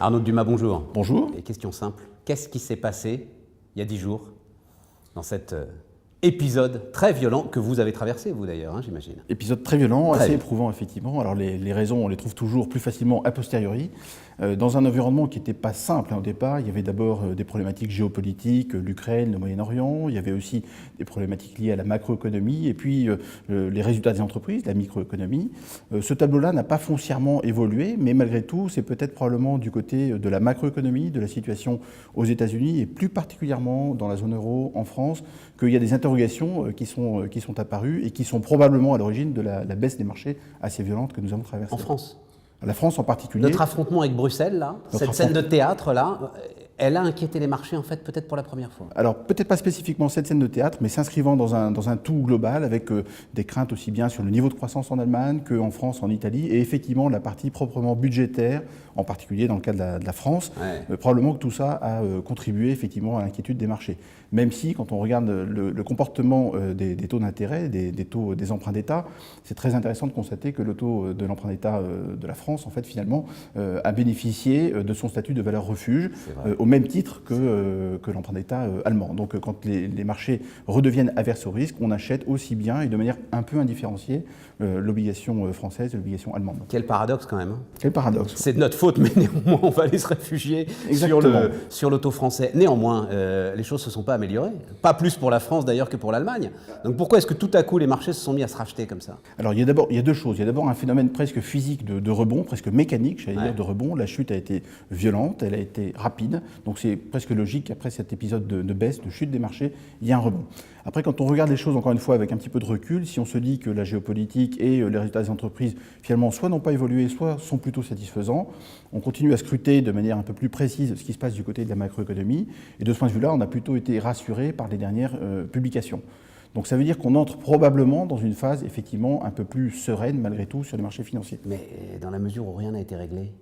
Arnaud Dumas, bonjour. Bonjour. Et question simple, qu'est-ce qui s'est passé il y a 10 jours dans cet épisode très violent que vous avez traversé, vous d'ailleurs, j'imagine? Épisode très violent, assez éprouvant effectivement. Alors les raisons, on les trouve toujours plus facilement a posteriori. Dans un environnement qui n'était pas simple au départ, il y avait d'abord des problématiques géopolitiques, l'Ukraine, le Moyen-Orient, il y avait aussi des problématiques liées à la macroéconomie et puis les résultats des entreprises, la microéconomie. Ce tableau-là n'a pas foncièrement évolué, mais malgré tout, c'est peut-être probablement du côté de la macroéconomie, de la situation aux États-Unis et plus particulièrement dans la zone euro en France, qu'il y a des interrogations qui sont apparues et qui sont probablement à l'origine de la baisse des marchés assez violente que nous avons traversée. En France? La France en particulier. Notre affrontement avec Bruxelles, là, cette scène de théâtre, là, elle a inquiété les marchés, en fait, peut-être pour la première fois. Alors, peut-être pas spécifiquement cette scène de théâtre, mais s'inscrivant dans un tout global, avec des craintes aussi bien sur le niveau de croissance en Allemagne qu'en France, en Italie, et effectivement la partie proprement budgétaire, en particulier dans le cas de la France. Probablement que tout ça a contribué effectivement à l'inquiétude des marchés. Même si, quand on regarde le comportement des taux d'intérêt, des taux des emprunts d'État, c'est très intéressant de constater que le taux de l'emprunt d'État de la France, en fait, finalement, a bénéficié de son statut de valeur refuge, au même titre que l'emprunt d'État allemand. Donc quand les marchés redeviennent averses au risque, on achète aussi bien et de manière un peu indifférenciée l'obligation française et l'obligation allemande. Quel paradoxe quand même. Quel paradoxe. C'est de notre faute, mais néanmoins on va aller se réfugier sur l'auto français. Néanmoins, les choses ne se sont pas améliorées. Pas plus pour la France d'ailleurs que pour l'Allemagne. Donc pourquoi est-ce que tout à coup les marchés se sont mis à se racheter comme ça? Alors il y a deux choses. Il y a d'abord un phénomène presque physique de rebond, presque mécanique, j'allais dire, de rebond. La chute a été violente, elle a été rapide. Donc c'est presque logique qu'après cet épisode de baisse, de chute des marchés, il y a un rebond. Après, quand on regarde les choses, encore une fois, avec un petit peu de recul, si on se dit que la géopolitique et les résultats des entreprises, finalement, soit n'ont pas évolué, soit sont plutôt satisfaisants, on continue à scruter de manière un peu plus précise ce qui se passe du côté de la macroéconomie. Et de ce point de vue-là, on a plutôt été rassuré par les dernières publications. Donc ça veut dire qu'on entre probablement dans une phase, effectivement, un peu plus sereine, malgré tout, sur les marchés financiers. Mais dans la mesure où rien n'a été réglé?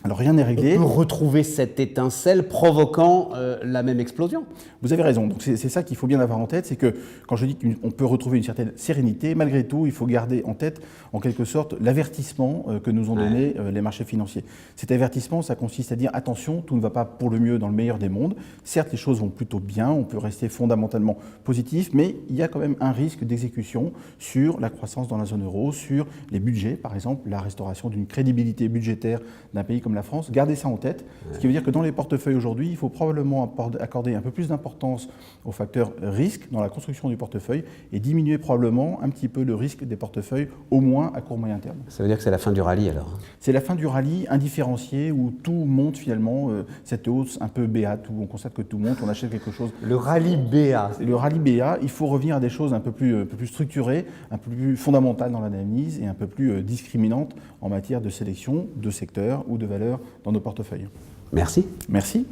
Alors rien n'est réglé. On peut retrouver cette étincelle provoquant la même explosion. Vous avez raison. Donc c'est ça qu'il faut bien avoir en tête, c'est que quand je dis qu'on peut retrouver une certaine sérénité, malgré tout, il faut garder en tête, en quelque sorte, l'avertissement que nous ont donné les marchés financiers. Cet avertissement, ça consiste à dire attention, tout ne va pas pour le mieux dans le meilleur des mondes. Certes, les choses vont plutôt bien, on peut rester fondamentalement positif, mais il y a quand même un risque d'exécution sur la croissance dans la zone euro, sur les budgets, par exemple, la restauration d'une crédibilité budgétaire d'un pays comme la France. Gardez ça en tête, ce qui veut dire que dans les portefeuilles aujourd'hui, il faut probablement accorder un peu plus d'importance au facteur risque dans la construction du portefeuille et diminuer probablement un petit peu le risque des portefeuilles, au moins à court moyen terme. Ça veut dire que c'est la fin du rallye alors? C'est la fin du rallye indifférencié où tout monte finalement, cette hausse un peu béate, où on constate que tout monte, on achète quelque chose. Le rallye BA. Le rallye BA, il faut revenir à des choses un peu plus structurées, un peu plus fondamentales dans l'analyse et un peu plus discriminantes en matière de sélection de secteurs ou de valeurs dans nos portefeuilles. Merci. Merci.